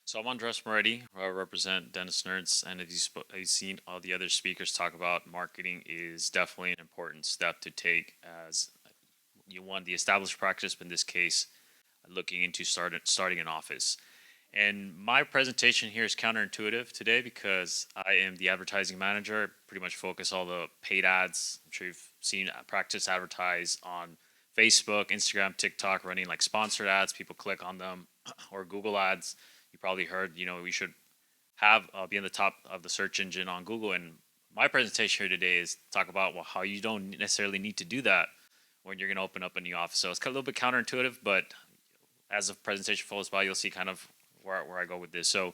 So I'm Andres Moretti. I represent Dentist Nerds, and as you've seen all the other speakers talk about, marketing is definitely an important step to take as you want the established practice, but in this case, looking into starting an office. And my presentation here is counterintuitive today because I am the advertising manager. I pretty much focus all the paid ads. I'm sure you've seen practice advertise on Facebook, Instagram, TikTok, running like sponsored ads. People click on them, or Google ads. You probably heard, we should have be in the top of the search engine on Google. And my presentation here today is talk about how you don't necessarily need to do that when you're going to open up a new office. So it's a little bit counterintuitive, but as the presentation flows by, you'll see kind of where I go with this. So,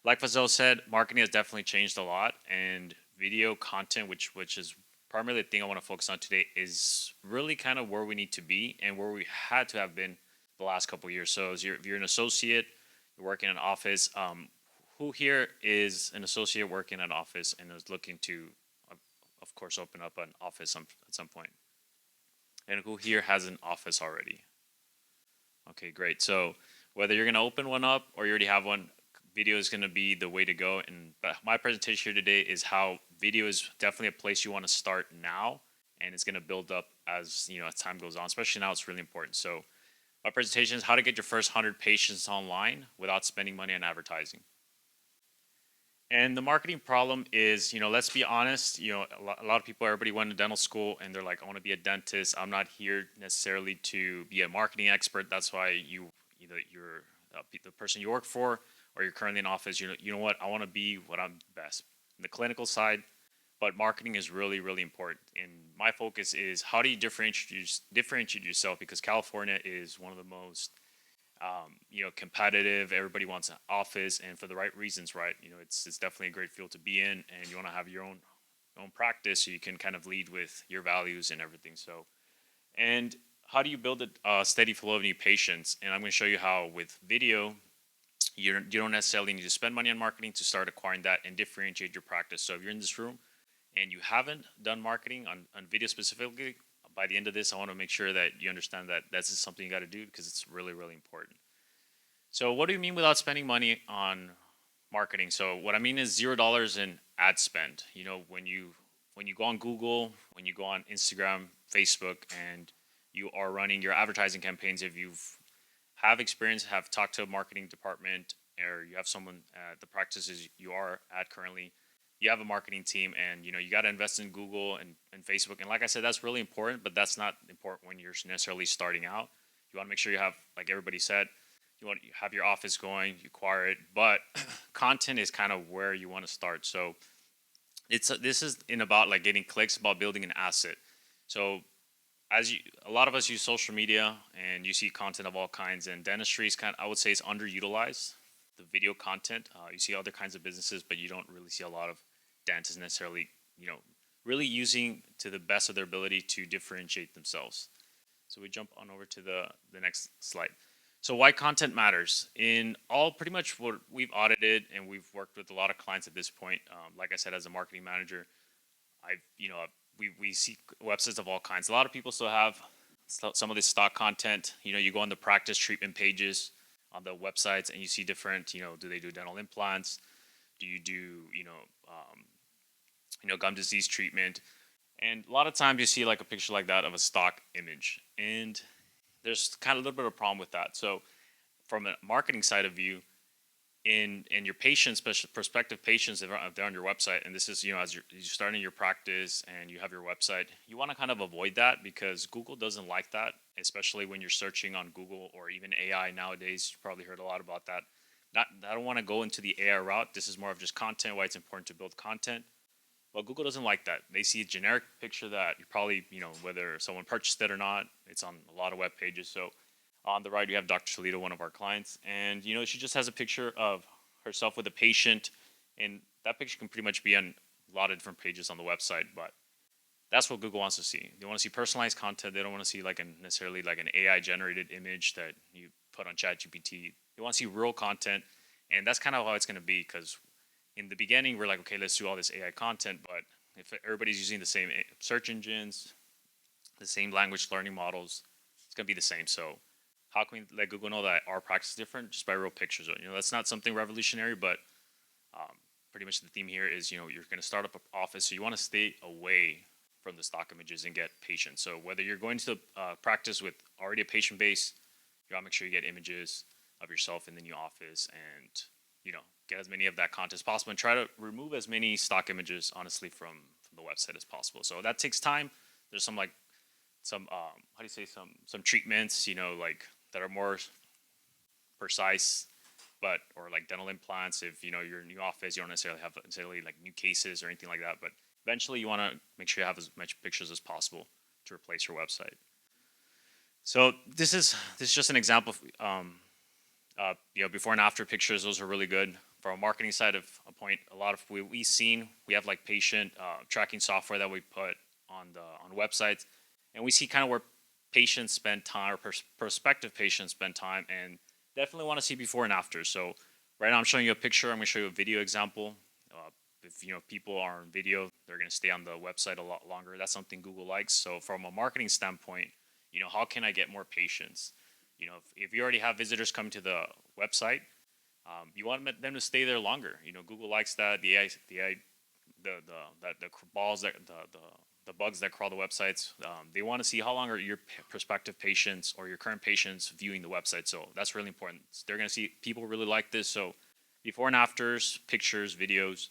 like Fazell said, marketing has definitely changed a lot, and video content, which is primarily the thing I want to focus on today, is really kind of where we need to be and where we had to have been the last couple of years. So, if you're an associate, you're working in an office. Who here is an associate working in an office and is looking to, of course, open up an office at some point? And who here has an office already? Okay, great. So whether you're going to open one up or you already have one, video is going to be the way to go. And but my presentation here today is how video is definitely a place you want to start now, and it's going to build up as as time goes on. Especially now, it's really important. So my presentation is how to get your first 100 patients online without spending money on advertising. And the marketing problem is, let's be honest, a lot of people, everybody went to dental school and they're like, I want to be a dentist. I'm not here necessarily to be a marketing expert. That's why either you're the person you work for or you're currently in office. You know what? I want to be what I'm best in the clinical side, but marketing is really, really important. And my focus is how do you differentiate yourself, because California is one of the most competitive. Everybody wants an office, and for the right reasons, right? It's definitely a great field to be in, and you want to have your own practice so you can kind of lead with your values and everything. So, and how do you build a steady flow of new patients? And I'm going to show you how with video, you don't necessarily need to spend money on marketing to start acquiring that and differentiate your practice. So if you're in this room and you haven't done marketing on video specifically, by the end of this, I want to make sure that you understand that this is something you got to do because it's really, really important. So what do you mean without spending money on marketing? So what I mean is $0 in ad spend. When you go on Google, when you go on Instagram, Facebook, and you are running your advertising campaigns, if you've have experience, have talked to a marketing department, or you have someone at the practices you are at currently, you have a marketing team, and you got to invest in Google and Facebook. And like I said, that's really important, but that's not important when you're necessarily starting out. You want to make sure you have, like everybody said, you want to have your office going, you acquire it, but content is kind of where you want to start. So this is in about like getting clicks, about building an asset. So a lot of us use social media and you see content of all kinds, and dentistry is I would say it's underutilized. The video content, you see other kinds of businesses, but you don't really see a lot of dentists necessarily, really using to the best of their ability to differentiate themselves. So we jump on over to the next slide. So why content matters in all pretty much what we've audited, and we've worked with a lot of clients at this point. Like I said, as a marketing manager, I've we see websites of all kinds. A lot of people still have some of this stock content. You go on the practice treatment pages on the websites, and you see different. Do they do dental implants? Do you do gum disease treatment? And a lot of times you see like a picture like that of a stock image, and there's kind of a little bit of a problem with that. So from a marketing side of view, in your patients, prospective patients, if they're on your website, and this is as you're starting your practice and you have your website, you want to kind of avoid that because Google doesn't like that, especially when you're searching on Google or even AI nowadays. You probably heard a lot about that. I don't want to go into the AI route. This is more of just content, why it's important to build content. But Google doesn't like that. They see a generic picture that you probably, whether someone purchased it or not, it's on a lot of web pages. So on the right, you have Dr. Toledo, one of our clients, and she just has a picture of herself with a patient, and that picture can pretty much be on a lot of different pages on the website. But that's what Google wants to see. They want to see personalized content. They don't want to see necessarily like an AI generated image that you put on ChatGPT. They want to see real content, and that's kind of how it's going to be. Because in the beginning, we're like, okay, let's do all this AI content, but if everybody's using the same search engines, the same language learning models, it's going to be the same. So how can we let Google know that our practice is different just by real pictures? That's not something revolutionary, but um, pretty much the theme here is, you're going to start up an office, so you want to stay away from the stock images and get patients. So whether you're going to practice with already a patient base, you want to make sure you get images of yourself in the new office, and get as many of that content as possible, and try to remove as many stock images, honestly, from the website as possible. So that takes time. There's some how do you say, some treatments, like that are more precise, but or like dental implants. If your new office, you don't necessarily have like new cases or anything like that, but eventually you want to make sure you have as much pictures as possible to replace your website. So this is just an example of before and after pictures. Those are really good. From a marketing side of a point, a lot of we have like patient tracking software that we put on websites, and we see kind of where patients spend time, or prospective patients spend time, and definitely want to see before and after. So right now I'm showing you a picture. I'm going to show you a video example. If people are on video, they're going to stay on the website a lot longer. That's something Google likes. So from a marketing standpoint, how can I get more patients? If you already have visitors coming to the website, you want them to stay there longer. Google likes that. The balls that the bugs that crawl the websites. They want to see how long are your prospective patients or your current patients viewing the website. So that's really important. They're going to see people really like this. So before and afters, pictures, videos.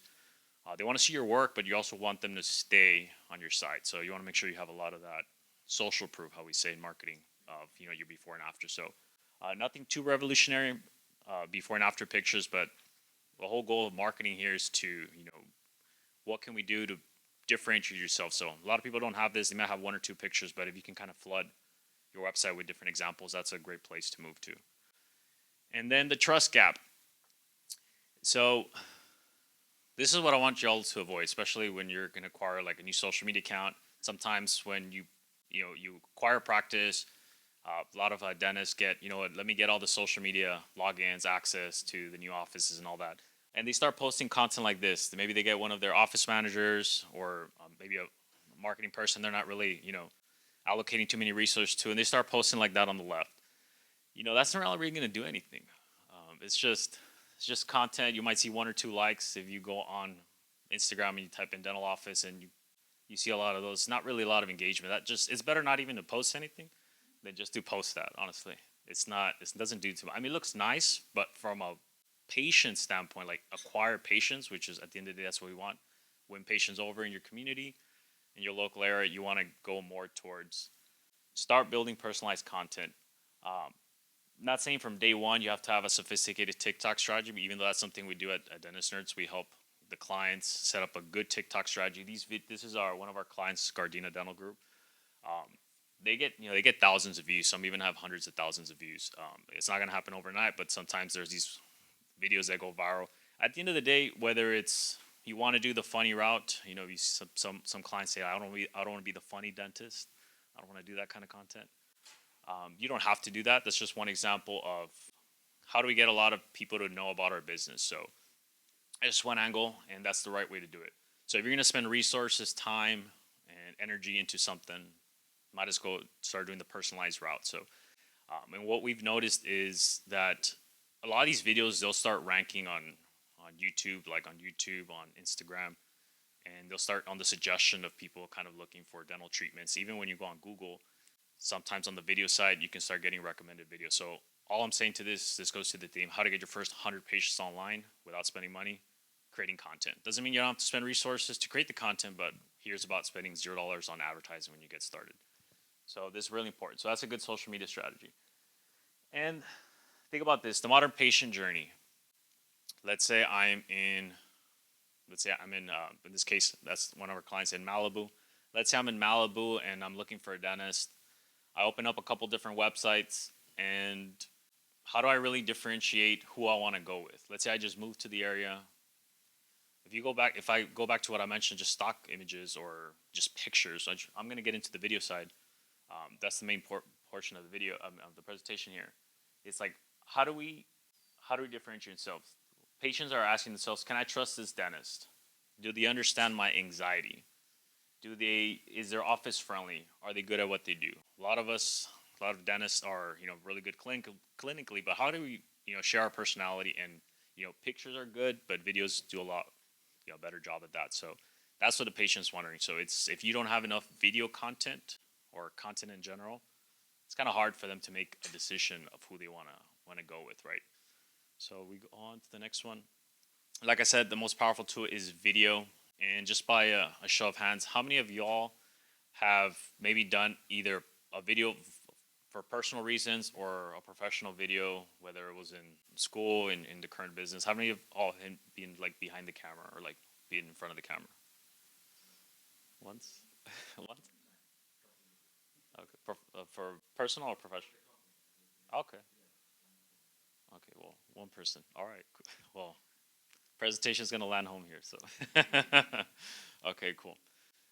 They want to see your work, but you also want them to stay on your site. So you want to make sure you have a lot of that social proof, how we say in marketing, of your before and after. So nothing too revolutionary before and after pictures, but the whole goal of marketing here is to what can we do to differentiate yourself. So a lot of people don't have this. They might have one or two pictures, but if you can kind of flood your website with different examples, that's a great place to move to. And then the trust gap. So this is what I want y'all to avoid, especially when you're going to acquire like a new social media account. Sometimes when you acquire practice, a lot of dentists get, let me get all the social media logins, access to the new offices and all that. And they start posting content like this. Maybe they get one of their office managers, or maybe a marketing person they're not really, allocating too many resources to, and they start posting like that on the left. That's not really going to do anything. It's just content. You might see one or two likes if you go on Instagram and you type in dental office, and you see a lot of those. Not really a lot of engagement. It's better not even to post anything than just to post that. Honestly, it doesn't do too much. I mean, it looks nice, but from a patient standpoint, like acquire patients, which is at the end of the day, that's what we want. Win patients over in your community, in your local area. You want to go more towards start building personalized content. Not saying from day one you have to have a sophisticated TikTok strategy, but even though that's something we do at Dentist Nerds, we help the clients set up a good TikTok strategy. This is one of our clients, Gardena Dental Group. They get thousands of views. Some even have hundreds of thousands of views. It's not going to happen overnight, but sometimes there's these videos that go viral. At the end of the day, whether it's you want to do the funny route, some clients say, I don't want to be the funny dentist. I don't want to do that kind of content. You don't have to do that. That's just one example of how do we get a lot of people to know about our business. So it's one angle, and that's the right way to do it. So if you're going to spend resources, time, and energy into something, might as well start doing the personalized route. So, and what we've noticed is that a lot of these videos, they'll start ranking on YouTube, on Instagram, and they'll start on the suggestion of people kind of looking for dental treatments. Even when you go on Google, sometimes on the video side, you can start getting recommended videos. So all I'm saying to this goes to the theme, how to get your first 100 patients online without spending money, creating content. Doesn't mean you don't have to spend resources to create the content, but here's about spending $0 on advertising when you get started. So this is really important. So that's a good social media strategy. And think about this, the modern patient journey. Let's say I'm in this case, that's one of our clients in Malibu. Let's say I'm in Malibu and I'm looking for a dentist. I open up a couple different websites, and how do I really differentiate who I want to go with? Let's say I just moved to the area. If I go back to what I mentioned, just stock images or just pictures, I'm going to get into the video side. That's the main portion of the video of the presentation here. It's like, how do we differentiate ourselves? Patients are asking themselves, can I trust this dentist? Do they understand my anxiety? Is their office friendly? Are they good at what they do? A lot of us A lot of dentists are really good clinically, but how do we share our personality? And pictures are good, but videos do a lot better job at that. So that's what the patient's wondering. So it's if you don't have enough video content or content in general, it's kind of hard for them to make a decision of who they wanna go with, right? So we go on to the next one. Like I said, the most powerful tool is video. And just by a show of hands, how many of y'all have maybe done either a video for personal reasons or a professional video, whether it was in school, in the current business? How many of all been like behind the camera or like being in front of the camera? Once? Once? Okay. For personal or professional? Okay. Okay. Well, one person. All right. Well, presentation is going to land home here. So, okay, cool.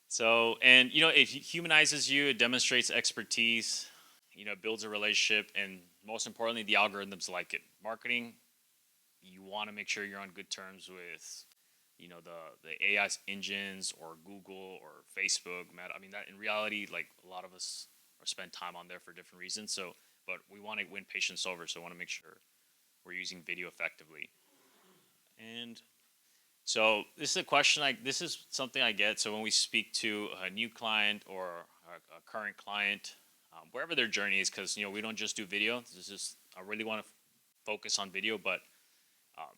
So, and it humanizes you, it demonstrates expertise, builds a relationship, and most importantly, the algorithms like it. Marketing, you want to make sure you're on good terms with, the AI engines or Google or Facebook, Meta. I mean, that in reality, like a lot of us are spend time on there for different reasons. So, but we want to win patients over, so we want to make sure we're using video effectively. And so this is a question this is something I get. So when we speak to a new client or a current client, wherever their journey is, because we don't just do video. This is I really want to focus on video, but um,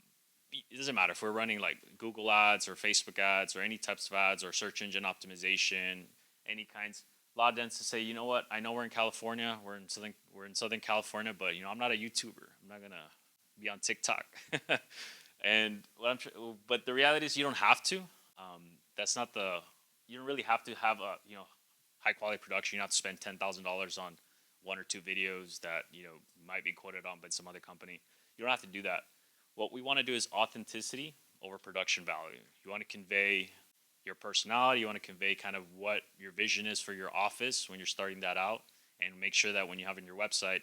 it doesn't matter if we're running like Google ads or Facebook ads or any types of ads or search engine optimization, any kinds. A lot of dentists say, you know what? I know we're in California, we're in Southern California, but I'm not a YouTuber. I'm not gonna be on TikTok. And but the reality is you don't have to. That's not you don't really have to have a high quality production. You don't have to spend $10,000 on one or two videos that might be quoted on by some other company. You don't have to do that. What we want to do is authenticity over production value. You want to convey your personality. You want to convey kind of what your vision is for your office when you're starting that out, and make sure that when you have in your website,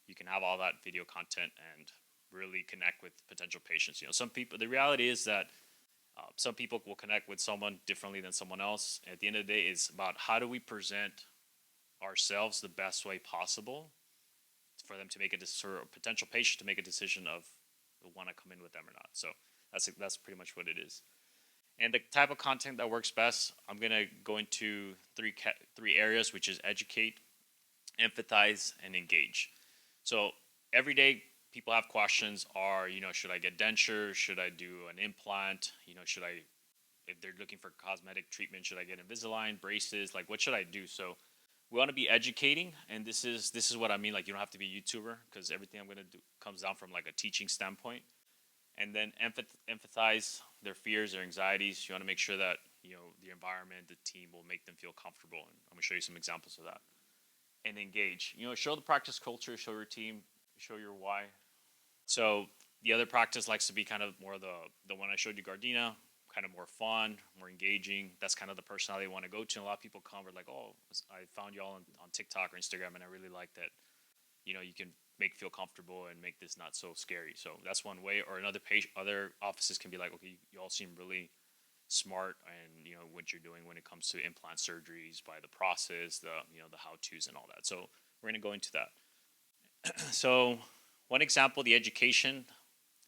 you can have all that video content and really connect with potential patients. Some people, the reality is that some people will connect with someone differently than someone else. At the end of the day, it's about how do we present ourselves the best way possible for them to make for a potential patient to make a decision of want to come in with them or not. So that's pretty much what it is. And the type of content that works best, I'm gonna go into three areas, which is educate, empathize, and engage. So every day people have questions are, should I get denture? Should I do an implant? Should I, if they're looking for cosmetic treatment, should I get Invisalign, braces? Like, what should I do? So we want to be educating. And this is what I mean. Like, you don't have to be a YouTuber, because everything I'm going to do comes down from like a teaching standpoint. And then empathize their fears, their anxieties. You want to make sure that, the environment, the team will make them feel comfortable. And I'm going to show you some examples of that. And engage. Show the practice culture, show your team, show your why. So the other practice likes to be kind of more the one I showed you, Gardena, kind of more fun, more engaging. That's kind of the personality they want to go to. And a lot of people come like, oh, I found y'all on TikTok or Instagram, and I really like that. You can make feel comfortable and make this not so scary. So that's one way. Or another other offices can be like, okay, you all seem really smart, and what you're doing when it comes to implant surgeries, by the process, the how tos and all that. So we're going to go into that. So one example, the education.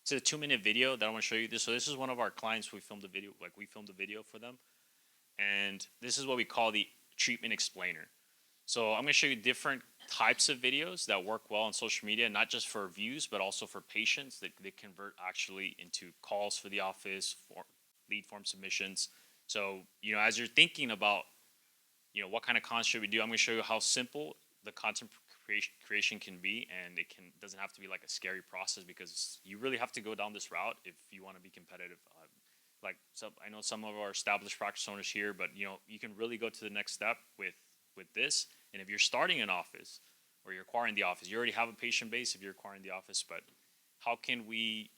It's a 2-minute video that I want to show you this. So this is one of our clients. We filmed a video, for them, and this is what we call the treatment explainer. So I'm going to show you different types of videos that work well on social media, not just for views, but also for patients that they convert actually into calls for the office, for lead form submissions. So, as you're thinking about, what kind of content should we do, I'm going to show you how simple the content creation can be, and doesn't have to be like a scary process, because you really have to go down this route if you want to be competitive. I know some of our established practice owners here, but you can really go to the next step with this. And if you're starting an office or you're acquiring the office, you already have a patient base if you're acquiring the office, but how can we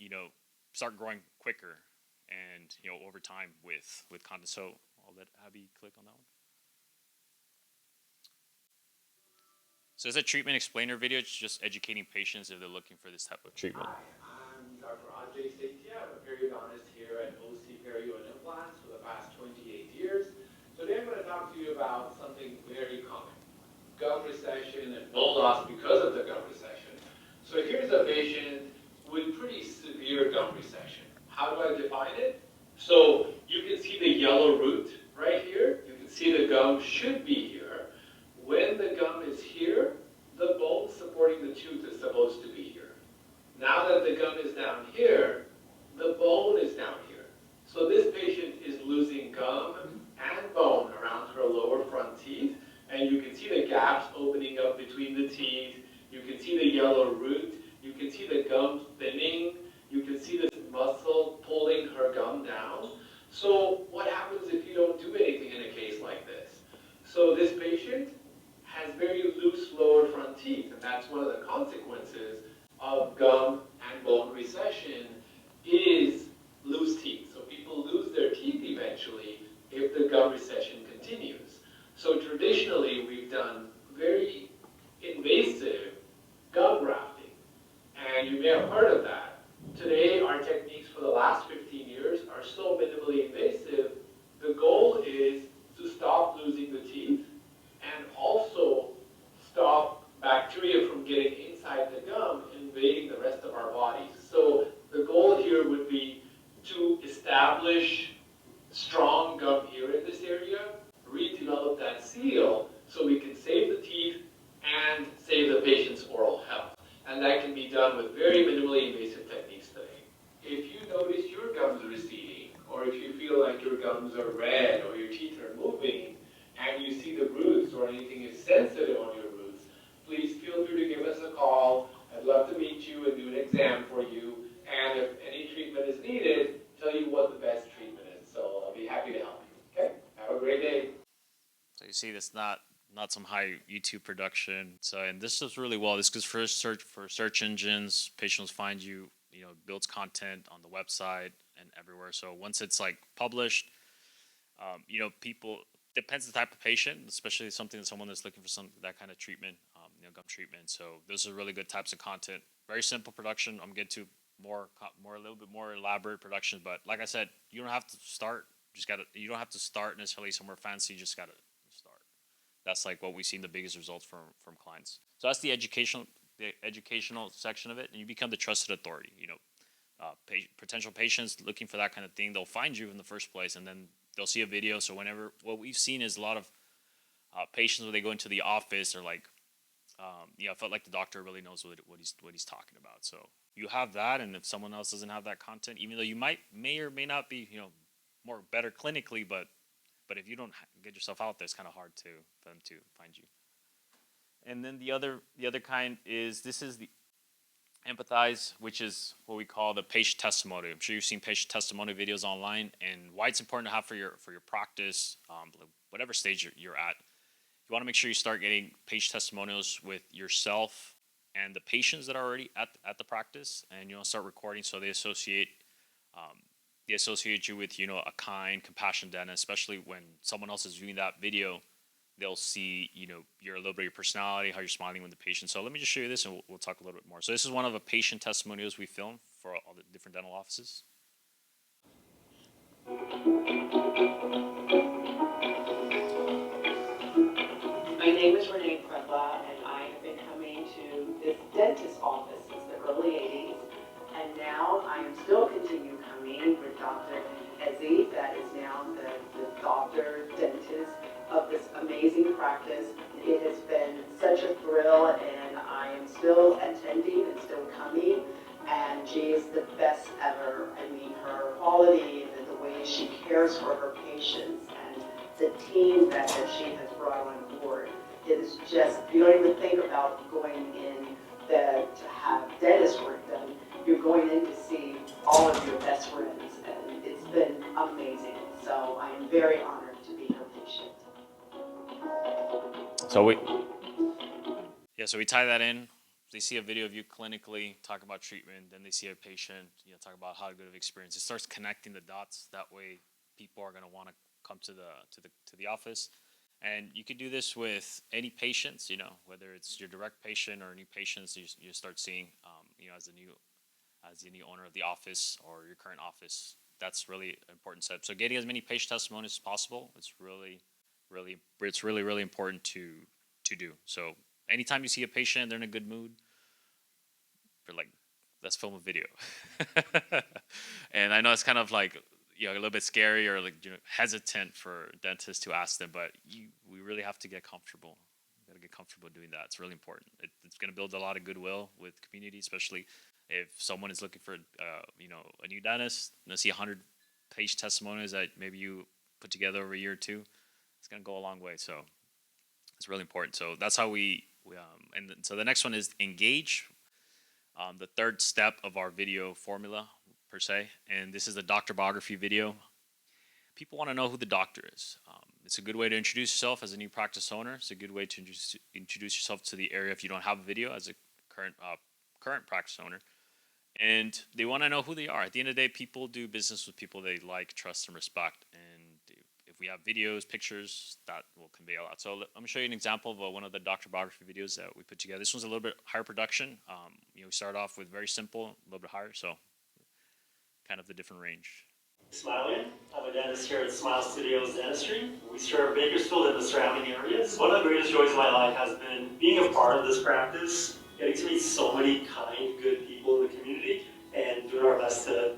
start growing quicker and over time with content? So I'll let Abby click on that one. So it's a treatment explainer video. It's just educating patients if they're looking for this type of treatment. Hi, I'm Dr. Ajay Sethi. I'm a periodontist here at OC Perio and Implants for the past 28 years. Today I'm going to talk to you about something very common: gum recession and mold a patient with pretty severe gum recession. How do I define it? So you can see the yellow root right here. You can see the gum should be here. When the gum is here, the bone supporting the tooth is supposed to be here. Now that the gum is down here, the bone is down here. So this patient is losing gum and bone around her lower front teeth, and you can see the gaps opening up between the teeth. You can see the yellow root. You can see the gum thinning. You can see this muscle pulling her gum down. So what happens if you don't do anything in a case like this? So this patient has very loose lower front teeth, and that's one of the consequences of gum and bone recession is loose teeth. So people lose their teeth eventually if the gum recession continues. So traditionally, we've done very invasive gum grafting, and you may have heard of that. Today, our techniques for the last 15 years are so minimally invasive. The goal is to stop losing the teeth and also stop bacteria from getting inside the gum, invading the rest of our bodies. So the goal here would be to establish strong gum here in this area, redevelop that seal so we can save the teeth and save the patient's oral health. And that can be done with very minimally invasive techniques today. If you notice your gums receding, or if you feel like your gums are red or your teeth are moving, and you see the roots or anything is sensitive on your roots, please feel free to give us a call. I'd love to meet you and do an exam for you. And if any treatment is needed, tell you what the best treatment is. So I'll be happy to help you. Okay? Have a great day. So you see, that's not some high YouTube production. So, and this does really well. This goes for search engines. Patients find you. You know, builds content on the website and everywhere. So once it's like published, you know, people depends the type of patient, especially someone that's looking for that kind of treatment, you know, gum treatment. So those are really good types of content. Very simple production. I'm getting to a little bit more elaborate production, but like I said, you don't have to start. You don't have to start necessarily somewhere fancy. You just gotta start. That's like what we've seen the biggest results from clients. So that's the educational section of it, and you become the trusted authority. You know, potential patients looking for that kind of thing, they'll find you in the first place, and then they'll see a video. So whenever what we've seen is a lot of patients when they go into the office are like, I felt like the doctor really knows what he's talking about. So you have that, and if someone else doesn't have that content, even though you may or may not be more better clinically, but if you don't get yourself out there, it's kind of hard for them to find you. And then the other kind is this is the Empathize, which is what we call the patient testimony. I'm sure you've seen patient testimony videos online, and why it's important to have for your practice, whatever stage you're at. You want to make sure you start getting patient testimonials with yourself and the patients that are already at the practice, and you want to start recording so they associate you with a kind, compassionate dentist. Especially when someone else is viewing that video, they'll see a little bit of your personality, how you're smiling with the patient. So let me just show you this, and we'll talk a little bit more. So this is one of the patient testimonials we filmed for all the different dental offices. My name is Renee Krebla, and I have been coming to this dentist office since the early 80s, and now I am still continue coming with Dr. Ezzy, that is now the doctor dentist of this amazing practice. It has been such a thrill, and I am still attending and still coming, and she is the best ever. I mean, her quality and the way she cares for her patients and the team that she has brought on board. It is just, you don't even think about going in to have dentist work done. You're going in to see all of your best friends, and it's been amazing. So I am very honored to be her patient. So we tie that in. They see a video of you clinically, talk about treatment, then they see a patient, talk about how good of experience. It starts connecting the dots. That way, people are going to want to come to the office. And you could do this with any patients, whether it's your direct patient or any patients you start seeing, as the new owner of the office or your current office. That's really an important step. So getting as many patient testimonies as possible, it's really important to do. So anytime you see a patient, they're in a good mood, we're like, let's film a video. And I know it's kind of like, a little bit scary or like, hesitant for dentists to ask them, but we really have to get comfortable. We got to get comfortable doing that. It's really important. It's going to build a lot of goodwill with community, especially if someone is looking for, a new dentist, see 100 patient testimonials that maybe you put together over a year or two. It's going to go a long way. So it's really important. So that's how so the next one is engage. The third step of our video formula per se, and this is the doctor biography video. People want to know who the doctor is. It's a good way to introduce yourself as a new practice owner. It's a good way to introduce yourself to the area if you don't have a video as a current practice owner. And they want to know who they are. At the end of the day, people do business with people they like, trust, and respect. And if we have videos, pictures, that will convey a lot. So let me show you an example of one of the doctor biography videos that we put together. This one's a little bit higher production. We started off with very simple, a little bit higher, so kind of the different range. Smiling. I'm a dentist here at Smile Studios Dentistry. We serve Bakersfield and the surrounding areas. One of the greatest joys of my life has been being a part of this practice, getting to meet so many kind, good people in the community, and doing our best to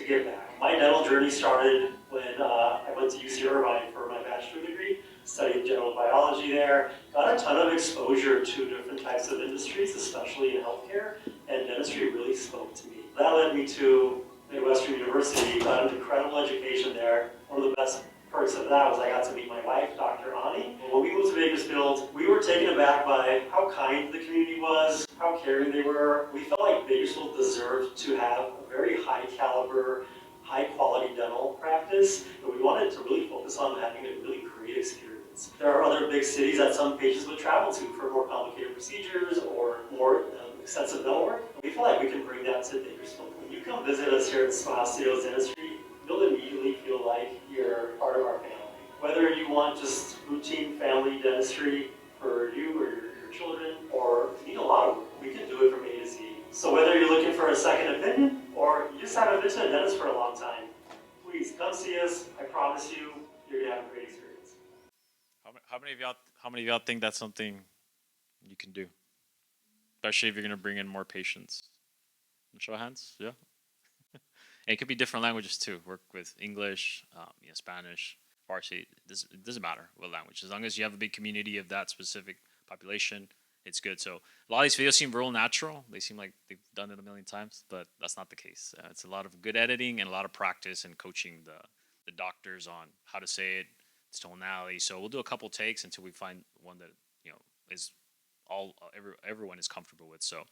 give back. My dental journey started when I went to UC Irvine for my bachelor degree, studied general biology there, got a ton of exposure to different types of industries, especially in healthcare, and dentistry really spoke to me. That led me to Midwestern University, got an incredible education there. One of the best perks of that was I got to meet my wife, Dr. Ani. And when we moved to Bakersfield, we were taken aback by how kind the community was, how caring they were. We felt like Bakersfield deserved to have a very high caliber, high quality dental practice, and we wanted to really focus on having a really great experience. There are other big cities that some patients would travel to for more complicated procedures or more extensive dental work. We feel like we can bring that to Bakersfield. When you come visit us here at Smile Studios Dentistry, you'll immediately feel like you're part of our family. Whether you want just routine family dentistry for you or your children, or if you need a lot of work, we can do it from A to Z. So whether you're looking for a second opinion, or you just haven't been to a dentist for a long time, please come see us. I promise you, you're gonna have a great experience. How many of y'all think that's something you can do? Especially if you're gonna bring in more patients. Show of hands, yeah. And it could be different languages too. Work with English, Spanish, Farsi. It doesn't matter what language. As long as you have a big community of that specific population, it's good. So a lot of these videos seem real natural. They seem like they've done it a million times, but that's not the case. It's a lot of good editing and a lot of practice and coaching the doctors on how to say it, its tonality. So we'll do a couple takes until we find one that is everyone is comfortable with. So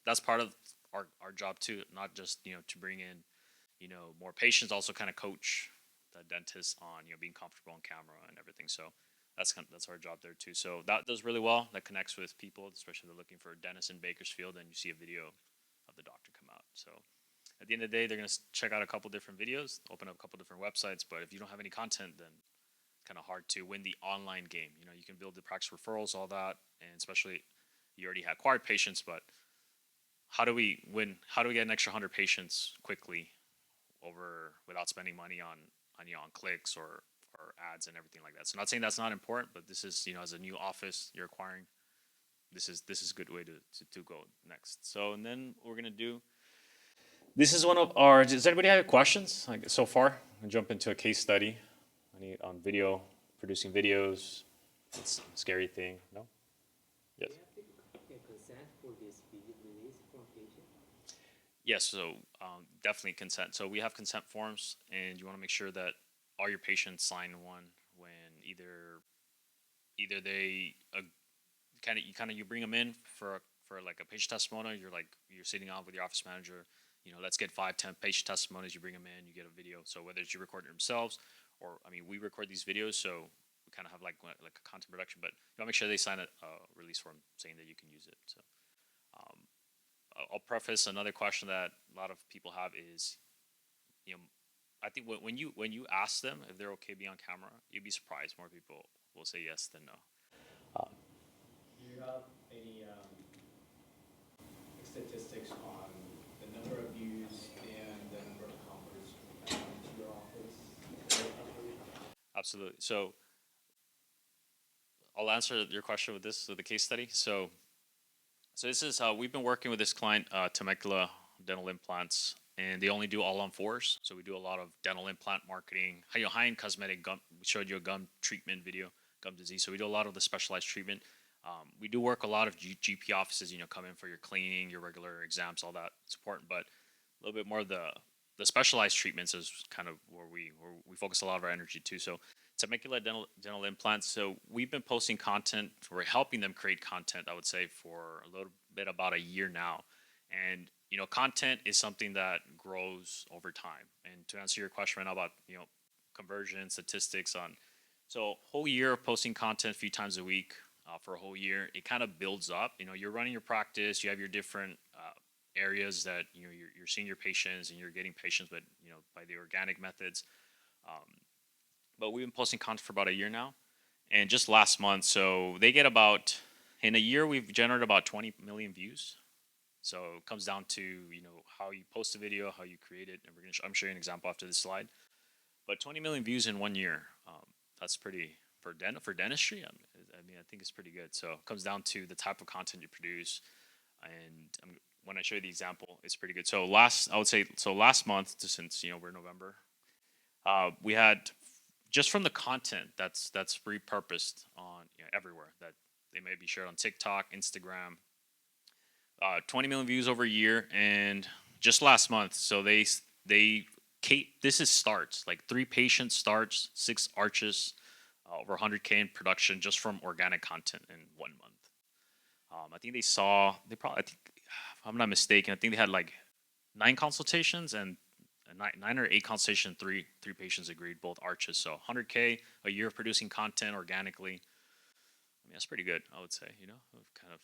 that's part of our job too, not just to bring in more patients, also kind of coach the dentist on being comfortable on camera and everything. So that's our job there too. So that does really well. That connects with people, especially if they're looking for a dentist in Bakersfield, and you see a video of the doctor come out. So at the end of the day, they're gonna check out a couple different videos, open up a couple different websites. But if you don't have any content, then it's kind of hard to win the online game. You can build the practice referrals, all that, and especially you already had acquired patients, but how do we win? How do we get an extra 100 patients quickly without spending money on clicks or ads and everything like that? So not saying that's not important, but this is as a new office you're acquiring, this is a good way to go next. So and then we're gonna do. This is one of our. Does anybody have questions so far? I'll jump into a case study. On video, producing videos. It's a scary thing. No. Yes. Consent for this video release from patient? Yes, so definitely consent. So we have consent forms, and you want to make sure that all your patients sign one when either they you bring them in for like a patient testimonial. You're sitting on with your office manager. Let's get 5-10 patient testimonies. You bring them in, you get a video. So whether it's you record it themselves, or we record these videos, so we kind of have like a content production. But you want to make sure they sign a release form saying that you can use it. So. I'll preface another question that a lot of people have is, I think when you ask them if they're okay being on camera, you'd be surprised. More people will say yes than no. Do you have any statistics on the number of views and the number of comers to your office? Absolutely. So I'll answer your question with the case study. So So this is we've been working with this client, Temecula Dental Implants, and they only do all on fours. So we do a lot of dental implant marketing, high-end cosmetic gum. We showed you a gum treatment video, gum disease. So we do a lot of the specialized treatment. We do work a lot of GP offices. Come in for your cleaning, your regular exams, all that. It's important, but a little bit more of the specialized treatments is kind of where we focus a lot of our energy too. So Temecula dental implants. So we've been posting content. We're helping them create content, I would say, for a little bit about a year now. And content is something that grows over time. And to answer your question right now about conversion statistics on, so whole year of posting content a few times a week for a whole year, it kind of builds up. You're running your practice, you have your different areas that you're seeing your patients and you're getting patients, but by the organic methods. But we've been posting content for about a year now, and just last month, so they get about in a year we've generated about 20 million views. So it comes down to how you post a video, how you create it, and I'm showing an example after this slide. But 20 million views in 1 year, that's pretty for dentistry. I mean, I think it's pretty good. So it comes down to the type of content you produce, and when I show you the example, it's pretty good. So last month, since we're November, we had just from the content that's repurposed on everywhere that they may be shared on TikTok, Instagram, 20 million views over a year, and just last month, so this is starts like 3 patient starts, 6 arches, over 100K in production just from organic content in 1 month. I think I think if I'm not mistaken, I think they had like 9 consultations and 9 or 8 consultations, three patients agreed, both arches. So 100K a year producing content organically. I mean, that's pretty good, I would say. Kind of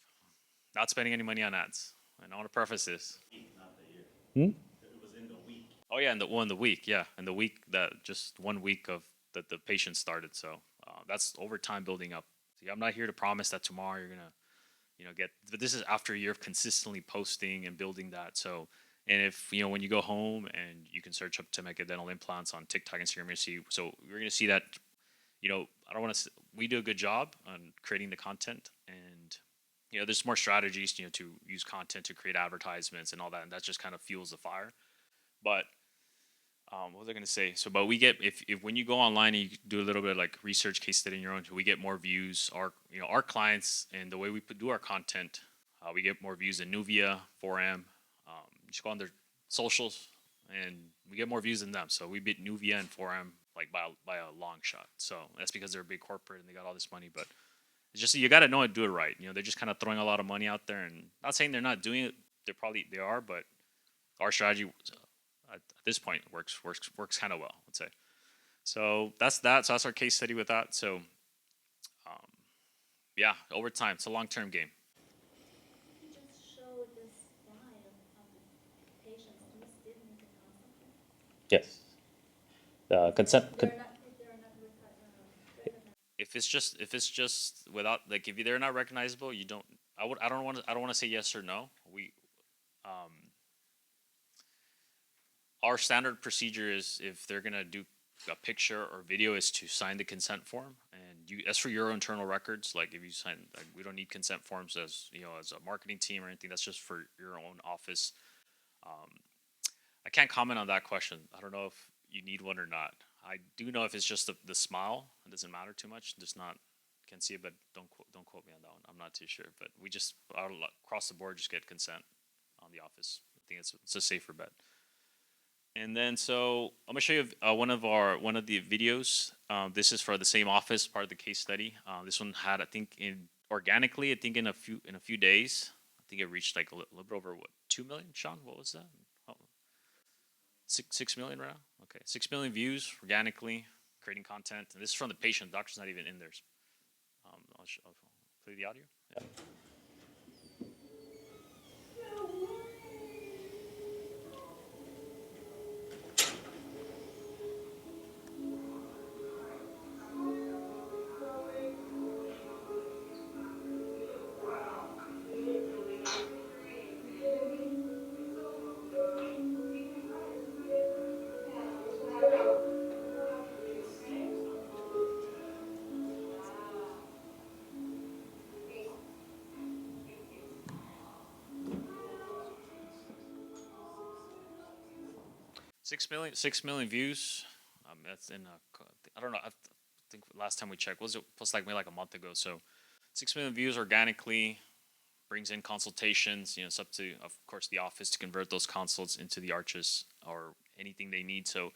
not spending any money on ads. And I want to preface this. Not the year. Hmm? It was in the week. Oh yeah, in the week, yeah, in the week that just 1 week of that the patient started. So that's over time building up. See, I'm not here to promise that tomorrow you're gonna get, but this is after a year of consistently posting and building that. So, and if when you go home and you can search up Temecula dental implants on TikTok, Instagram, you see, so we're gonna see that I don't want to, we do a good job on creating the content, and there's more strategies to use content to create advertisements and all that, and that just kind of fuels the fire. But what was I going to say? So, but we get, if when you go online and you do a little bit of like research, case study in your own, we get more views. Our clients and the way we do our content, we get more views than Nuvia, 4M. Just go on their socials, and we get more views than them. So we beat Nuvia and 4M like by a long shot. So that's because they're a big corporate and they got all this money. But it's just you got to know how to do it right. They're just kind of throwing a lot of money out there, and not saying they're not doing it. They are, but our strategy at this point works kind of well, I'd say. So that's that. So that's our case study with that. So yeah, over time, it's a long-term game. You just showed the style of the patients. Do you still need to consult them? Yes. Consent. If they're not recognized. If it's just without, like, if they're not recognizable, you don't. I don't want to say yes or no. Our standard procedure is if they're gonna do a picture or video is to sign the consent form, and that's for your internal records. Like if you sign, like, we don't need consent forms as as a marketing team or anything. That's just for your own office. I can't comment on that question. I don't know if you need one or not. I do know if it's just the smile, it doesn't matter too much. Just not can see it, but don't quote me on that one. I'm not too sure, but we just across the board just get consent on the office. I think it's a safer bet. And then so I'm gonna show you one of the videos. This is for the same office, part of the case study. This one had, I think, organically, I think in a few days, I think it reached like a little bit over 2 million. Sean, what was that? Oh, 6 million right now. Okay, 6 million views organically, creating content. And this is from the patient. The doctor's not even in there. I'll play the audio. Yeah. 6 million views. That's in I don't know. I think last time we checked was it plus like maybe like a month ago. So 6 million views organically brings in consultations. It's up to of course the office to convert those consults into the arches or anything they need. So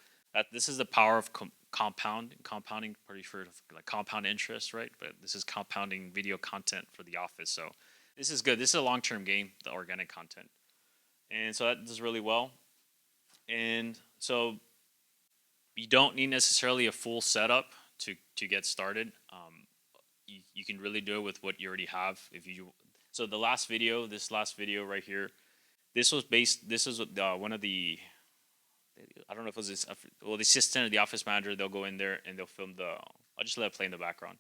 this is the power of compounding. Pretty sure like compound interest, right? But this is compounding video content for the office. So this is good. This is a long term game. The organic content, and so that does really well. And so you don't need necessarily a full setup to get started. You can really do it with what you already have. If you so this last video right here, this was based. This is one of the I don't know if it was this. Well, the assistant or the office manager, they'll go in there and they'll film the. I'll just let it play in the background.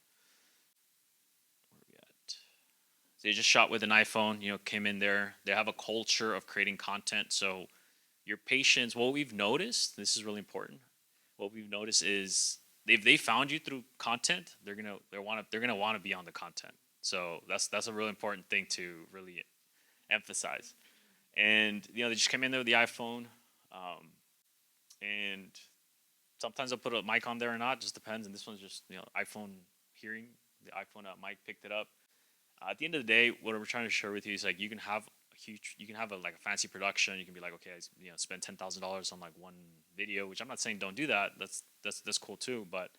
Where we at? So they just shot with an iPhone. Came in there. They have a culture of creating content. So your patients, what we've noticed, this is really important. What we've noticed is if they found you through content, they're gonna want to be on the content. So that's a really important thing to really emphasize. And they just come in there with the iPhone, and sometimes I'll put a mic on there or not, just depends. And this one's just iPhone hearing. The iPhone mic picked it up. At the end of the day, what we're trying to share with you is like you can have like a fancy production. You can be like, okay, spend $10,000 on like one video, which I'm not saying don't do that. That's cool too, but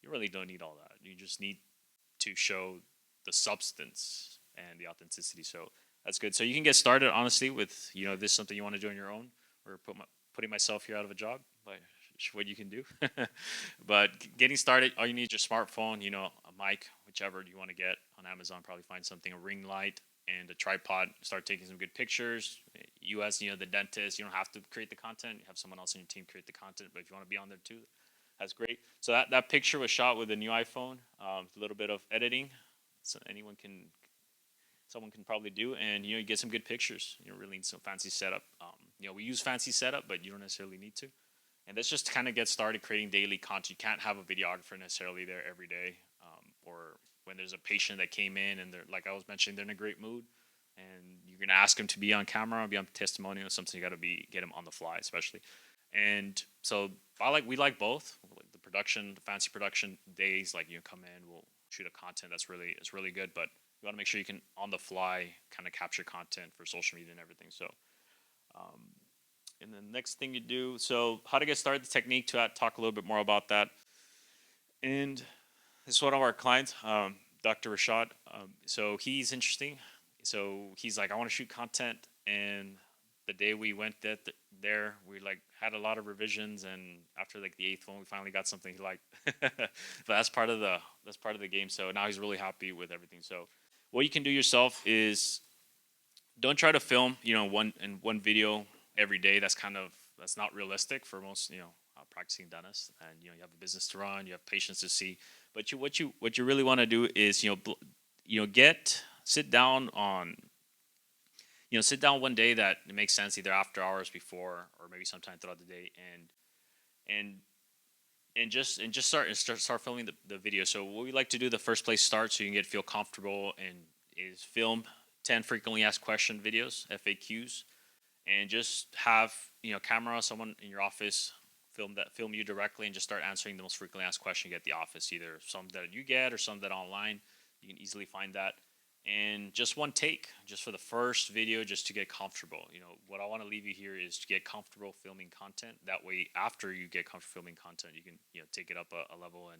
you really don't need all that. You just need to show the substance and the authenticity. So that's good. So you can get started honestly with this is something you want to do on your own, or putting myself here out of a job by what you can do. But getting started, all you need is your smartphone, a mic, whichever you want to get on Amazon. Probably find something, a ring light and a tripod. Start taking some good pictures. You as the dentist, you don't have to create the content. You have someone else on your team create the content. But if you want to be on there too, that's great. So that picture was shot with a new iPhone. A little bit of editing, so someone can probably do, and you get some good pictures. You don't really need some fancy setup. We use fancy setup, but you don't necessarily need to. And that's just to kind of get started creating daily content. You can't have a videographer necessarily there every day, or when there's a patient that came in and they're like I was mentioning, they're in a great mood, and you're gonna ask them to be on camera, be on testimonial, something you got to get them on the fly, especially. And so we like both, like the production, the fancy production days. Like come in, we'll shoot a content it's really good, but you want to make sure you can on the fly kind of capture content for social media and everything. So. And the next thing you do, so how to get started, the technique to talk a little bit more about that. And this is one of our clients, Dr. Rashad. So he's interesting. So he's like, I want to shoot content. And the day we went there, we like had a lot of revisions. And after like the 8th one, we finally got something he liked. But that's part of the game. So now he's really happy with everything. So what you can do yourself is don't try to film, one video every day. That's not realistic for most, practicing dentists. And you have a business to run, you have patients to see. But what you really want to do is sit down one day that it makes sense, either after hours, before, or maybe sometime throughout the day, and just start filming the video. So what we like to do, the first place start, so you can feel comfortable, and is film 10 frequently asked question videos, FAQs, and just have camera, someone in your office film you directly, and just start answering the most frequently asked question you get at the office, either some that you get or some that online. You can easily find that, and just one take, just for the first video, just to get comfortable. What I want to leave you here is to get comfortable filming content. That way, after you get comfortable filming content, you can take it up a level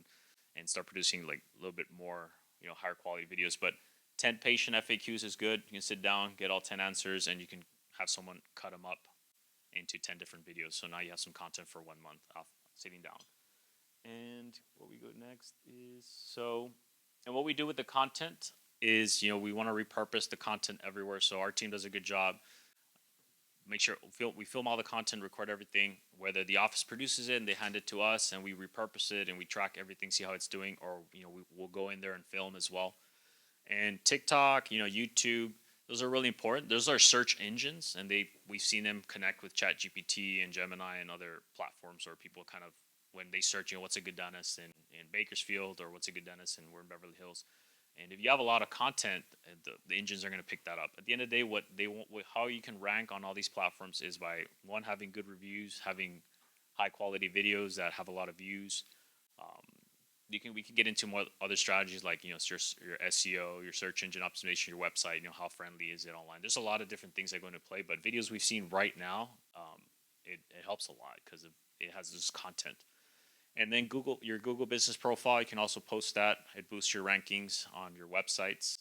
and start producing like a little bit more higher quality videos. But 10 patient FAQs is good. You can sit down, get all 10 answers, and you can have someone cut them up into 10 different videos. So now you have some content for 1 month off sitting down. And what we go next is and what we do with the content is, we want to repurpose the content everywhere. So our team does a good job. Make sure we film all the content, record everything, whether the office produces it and they hand it to us, and we repurpose it and we track everything, see how it's doing, or we'll go in there and film as well. And TikTok, YouTube, those are really important. Those are search engines, and we've seen them connect with ChatGPT and Gemini and other platforms, where people kind of, when they search, what's a good dentist in Bakersfield, or what's a good dentist in we're in Beverly Hills. And if you have a lot of content, the engines are going to pick that up. At the end of the day, what they want, how you can rank on all these platforms is by, one, having good reviews, having high quality videos that have a lot of views. Um, we can get into more other strategies like your SEO, your search engine optimization, your website. How friendly is it online? There's a lot of different things that go into play, but videos we've seen right now, it helps a lot because it has this content. And then your Google business profile, you can also post that. It boosts your rankings on your websites.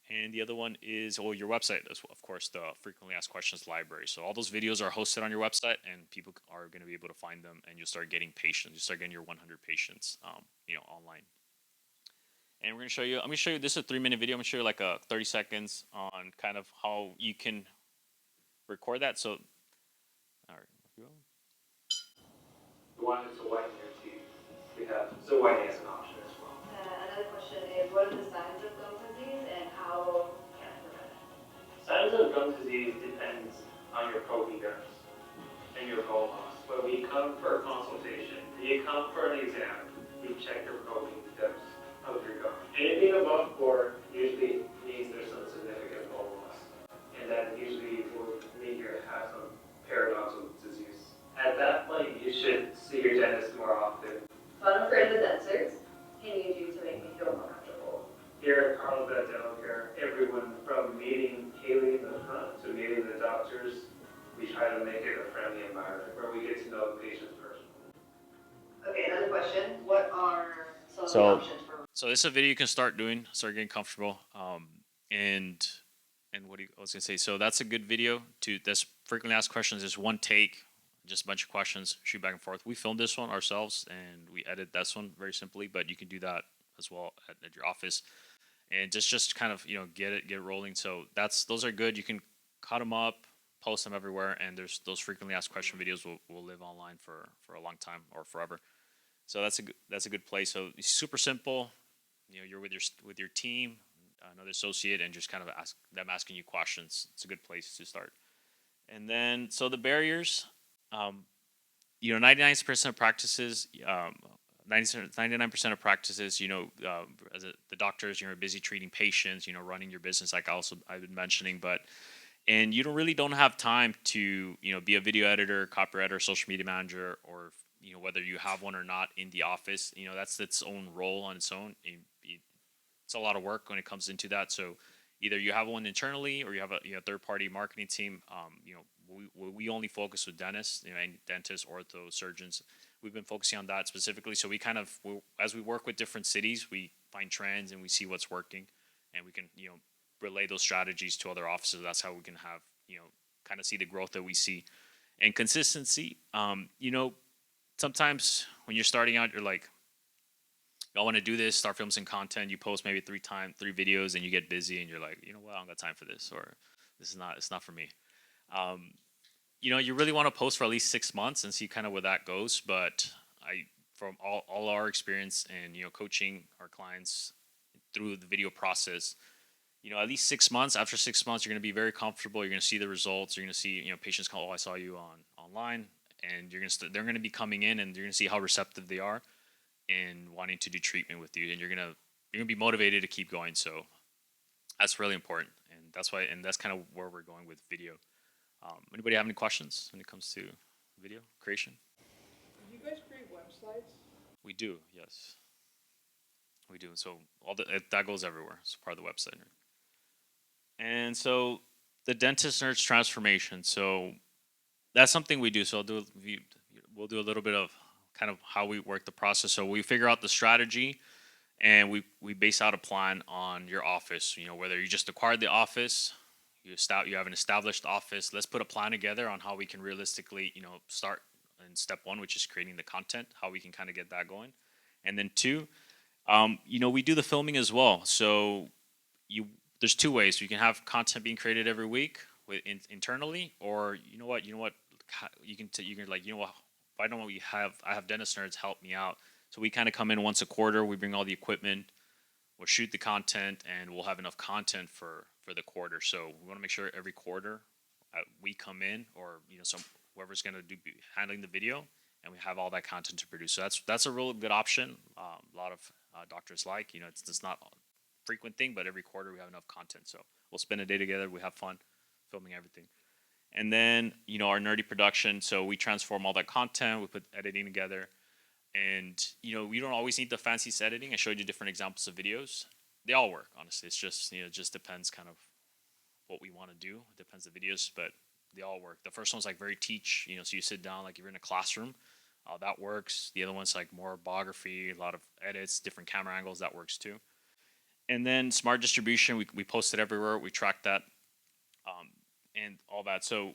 And the other one is, well, your website is, of course, the frequently asked questions library. So all those videos are hosted on your website, and people are going to be able to find them, and you'll start getting patients. You start getting your 100 patients, online. And we're going to show you. I'm going to show you. This is a 3-minute video. I'm going to show you like a 30 seconds on kind of how you can record that. So, all right. You want it to whiten your teeth. We have so whitening as an option as well. Another question is, what are the signs of gum disease and how can I prevent it? Signs of gum disease depends on your provenance and your goal loss. When we come for a consultation, you come for an exam, we check your protein dose of your gum. Anything above 4 usually means there's some significant goal loss. And that usually will mean you have some periodontal disease. At that point, you should see your dentist more often. If I'm afraid of the dentures, can you do to make me feel more comfortable? Here at Carlsbad Dental Care, everyone from meeting Haley in the front to meeting the doctors, we try to make it a friendly environment where we get to know the patients personally. Okay, another question. What are some of the So, options for so this is a video you can start getting comfortable. And what I was gonna say. So that's a good video to. That's frequently asked questions. Is one take, just a bunch of questions, shoot back and forth. We filmed this one ourselves, and we edit this one very simply. But you can do that as well at your office, and just kind of get it rolling. So those are good. You can cut them up, post them everywhere, and there's those frequently asked question videos will live online for a long time or forever. So that's a good place. So it's super simple. You're with your team, another associate, and just kind of asking you questions. It's a good place to start. And then so the barriers, 99% of practices, 99% of practices, the doctors, you're busy treating patients, running your business, like I've been mentioning, and you don't have time to, be a video editor, copywriter, social media manager, or, whether you have one or not in the office, that's its own role on its own. It's a lot of work when it comes into that. So either you have one internally or you have a third party marketing team. We only focus with dentists, and dentists, ortho surgeons. We've been focusing on that specifically. So as we work with different cities, we find trends and we see what's working, and we can relay those strategies to other offices. That's how we can have kind of see the growth that we see, and consistency. Sometimes when you're starting out, you're like, I want to do this, start filming some content. You post maybe 3 videos, and you get busy, and you're like, I don't got time for this, or it's not for me. You really want to post for at least 6 months and see kind of where that goes. But from all our experience and coaching our clients through the video process, at least 6 months. After 6 months, you're going to be very comfortable. You're going to see the results. You're going to see patients call, I saw you online, and they're going to be coming in, and you're going to see how receptive they are in wanting to do treatment with you, and you're gonna be motivated to keep going. So that's really important, and that's kind of where we're going with video. Anybody have any questions when it comes to video creation? Do you guys create websites? We do, yes, we do. So that goes everywhere. It's part of the website, and so the dentist nurse transformation. So that's something we do. So we'll do a little bit of kind of how we work the process. So we figure out the strategy, and we base out a plan on your office. Whether you just acquired the office, you have an established office. Let's put a plan together on how we can realistically, start in step 1, which is creating the content, how we can kind of get that going. And then 2, we do the filming as well. So there's 2 ways. You can have content being created every week internally, or you can why don't I have dentist nerds help me out. So we kind of come in once a quarter, we bring all the equipment, we'll shoot the content, and we'll have enough content for the quarter. So we want to make sure every quarter we come in, or whoever's going to be handling the video, and we have all that content to produce. So that's a real good option. A lot of doctors like, it's not a frequent thing, but every quarter we have enough content. So we'll spend a day together, we have fun filming everything. And then, our nerdy production. So we transform all that content, we put editing together. And, we don't always need the fanciest editing. I showed you different examples of videos. They all work, honestly. It's just, it just depends kind of what we want to do. It depends the videos, but they all work. The first one's like very teach, so you sit down like you're in a classroom. That works. The other one's like more biography, a lot of edits, different camera angles. That works too. And then smart distribution, we post it everywhere. We track that, and all that. So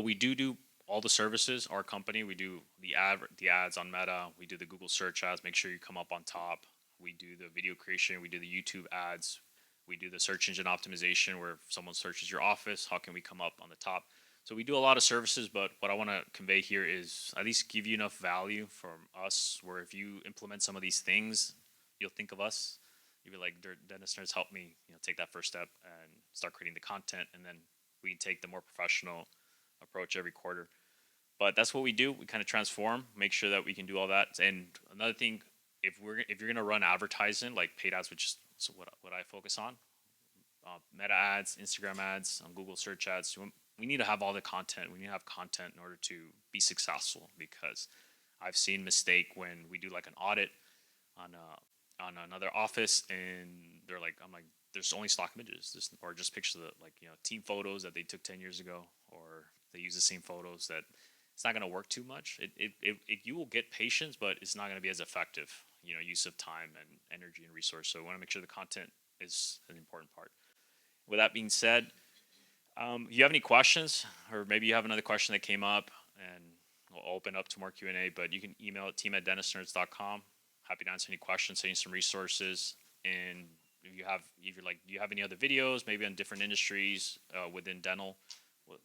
we do all the services. Our company, we do the ads on Meta. We do the Google search ads. Make sure you come up on top. We do the video creation. We do the YouTube ads. We do the search engine optimization where if someone searches your office, how can we come up on the top? So we do a lot of services, but what I want to convey here is at least give you enough value from us where if you implement some of these things, you'll think of us. You'll be like, dentist nerds, help me, take that first step and start creating the content, and then we take the more professional approach every quarter. But that's what we do. We kind of transform, make sure that we can do all that. And another thing, if you're gonna run advertising like paid ads, which is what I focus on, Meta ads, Instagram ads, Google search ads, we need to have all the content. We need to have content in order to be successful because I've seen mistake when we do like an audit on another office and I'm like, there's only stock images, or just pictures of team photos that they took 10 years ago, or they use the same photos that it's not going to work too much. You will get patients, but it's not going to be as effective, use of time and energy and resource. So we want to make sure the content is an important part. With that being said, if you have any questions, or maybe you have another question that came up, and we'll open up to more Q&A, but you can email at team@dentistnerds.com. Happy to answer any questions, send you some resources. And if you're like, do you have any other videos, maybe on different industries within dental, we'll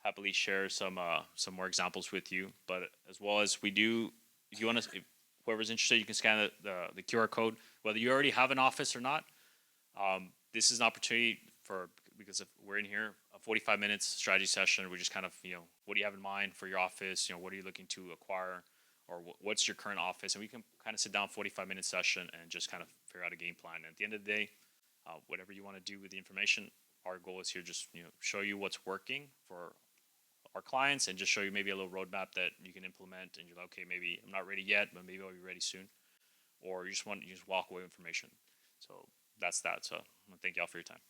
happily share some more examples with you. But as well as we do, if you want to, whoever's interested, you can scan the QR code, whether you already have an office or not. This is an opportunity because if we're in here, a 45 minutes strategy session, we just kind of, what do you have in mind for your office? What are you looking to acquire? Or what's your current office? And we can kind of sit down 45-minute session and just kind of figure out a game plan. And at the end of the day, whatever you want to do with the information, our goal is here just, show you what's working for our clients and just show you maybe a little roadmap that you can implement. And you're like, okay, maybe I'm not ready yet, but maybe I'll be ready soon. Or you just walk away with information. So that's that. So I want to thank y'all for your time.